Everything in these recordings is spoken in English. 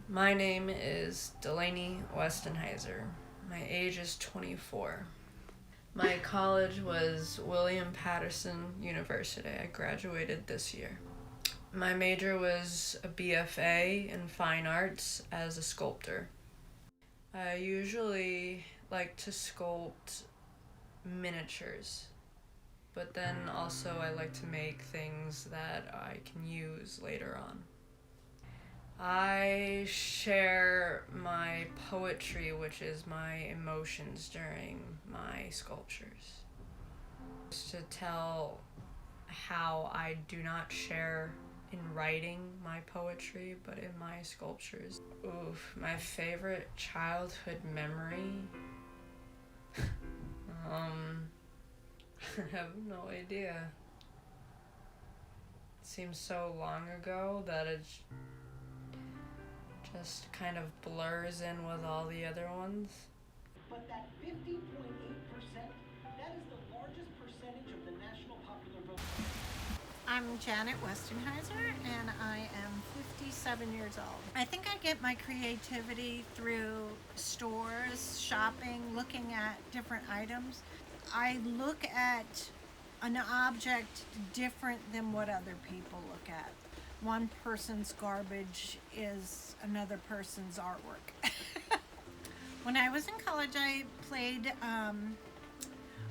My name is Delaney Westenheiser. My age is 24. My college was William Patterson University. I graduated this year. My major was a BFA in fine arts as a sculptor. I usually like to sculpt miniatures, but then also I like to make things that I can use later on. I share my poetry, which is my emotions during my sculptures. Just to tell how I do not share in writing my poetry, but in my sculptures. Oof, my favorite childhood memory? I have no idea. It seems so long ago that it just kind of blurs in with all the other ones. But that 50.8%, that is the largest percentage of the national popular vote. I'm Janet Westenheiser, and I am 57 years old. I think I get my creativity through stores, shopping, looking at different items. I look at an object different than what other people look at. One person's garbage is another person's artwork. When I was in college, I played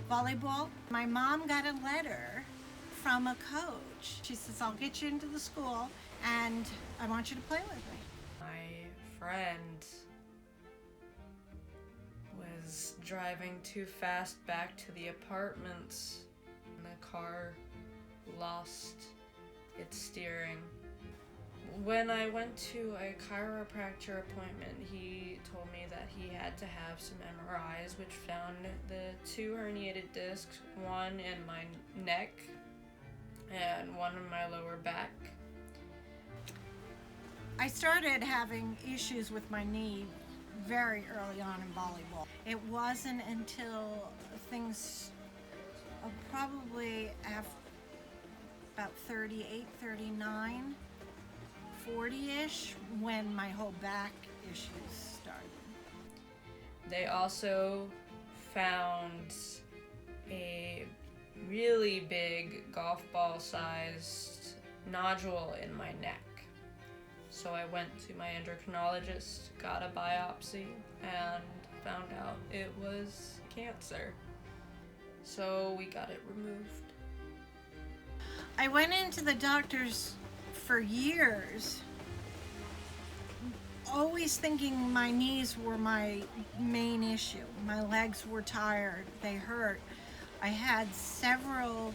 volleyball. My mom got a letter from a coach. She says, I'll get you into the school and I want you to play with me. My friend was driving too fast back to the apartments, and the car lost its steering. When I went to a chiropractor appointment, he told me that he had to have some MRIs, which found the 2 herniated discs, one in my neck and one in my lower back. I started having issues with my knee very early on in volleyball. It wasn't until things probably after about 38, 39, 40-ish when my whole back issues started. They also found a really big golf ball sized nodule in my neck. So I went to my endocrinologist, got a biopsy, and found out it was cancer. So we got it removed. I went into the doctors for years, always thinking my knees were my main issue. My legs were tired, they hurt. I had several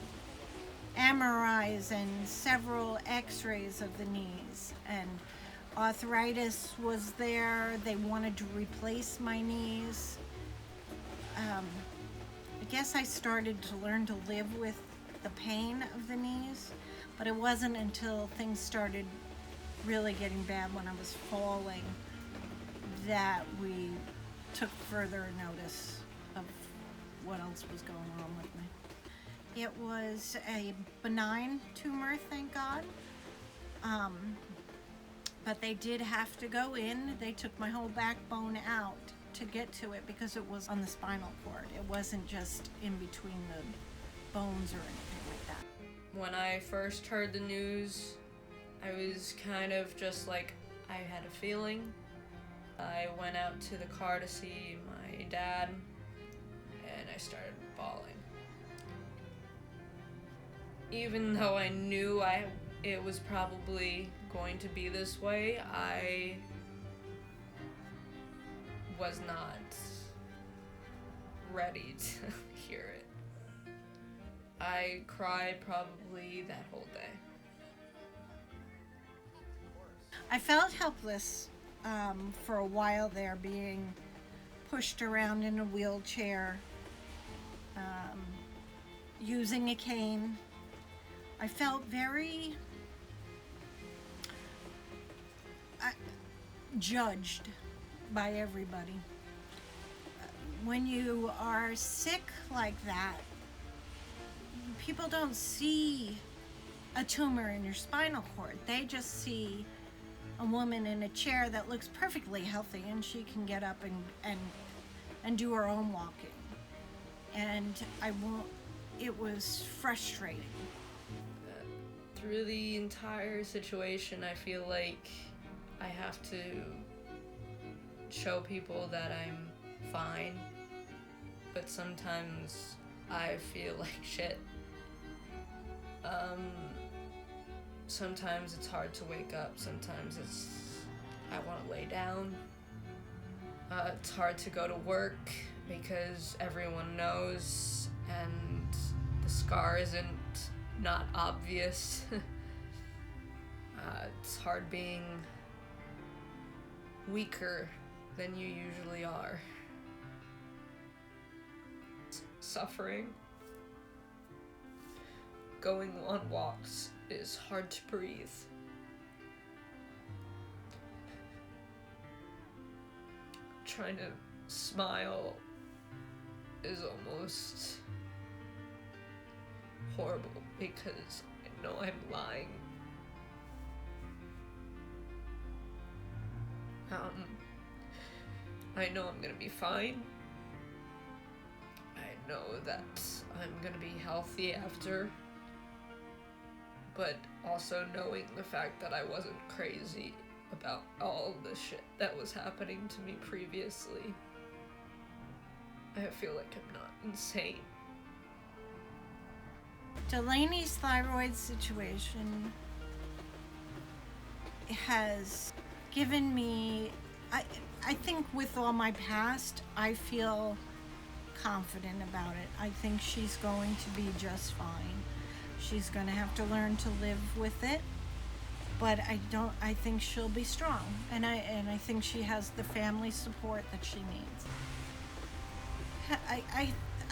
MRIs and several x-rays of the knees, and arthritis was there. They wanted to replace my knees. I guess I started to learn to live with the pain of the knees, but it wasn't until things started really getting bad when I was falling that we took further notice of what else was going on with me. It was a benign tumor, thank God. But they did have to go in. They took my whole backbone out to get to it because it was on the spinal cord. It wasn't just in between the bones or anything like that. When I first heard the news, I was kind of just like, I had a feeling. I went out to the car to see my dad, and I started bawling. Even though I knew it was probably going to be this way, I was not ready to hear it. I cried probably that whole day. I felt helpless for a while there, being pushed around in a wheelchair, using a cane. I felt very judged by everybody. When you are sick like that, people don't see a tumor in your spinal cord. They just see a woman in a chair that looks perfectly healthy, and she can get up and do her own walking. And it was frustrating. Through the entire situation, I feel like I have to show people that I'm fine, but sometimes I feel like shit. Sometimes it's hard to wake up, sometimes I want to lay down. It's hard to go to work because everyone knows and the scar isn't not obvious. It's hard being weaker than you usually are. Suffering. Going on walks is hard to breathe. Trying to smile is almost horrible because I know I'm lying. I know I'm gonna be fine. I know that I'm gonna be healthy after, but also knowing the fact that I wasn't crazy about all the shit that was happening to me previously. I feel like I'm not insane. Delaney's thyroid situation has given me, I think with all my past, I feel confident about it. I think she's going to be just fine. She's going to have to learn to live with it, but I think she'll be strong, and I think she has the family support that she needs.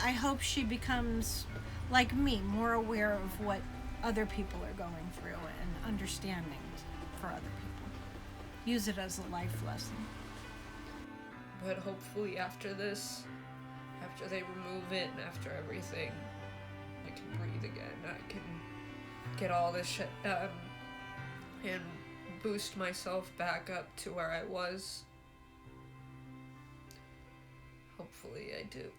I hope she becomes, like me, more aware of what other people are going through and understanding for other people. Use it as a life lesson. But hopefully after this, after they remove it and after everything, I can breathe again. I can get all this shit done and boost myself back up to where I was. Hopefully I do.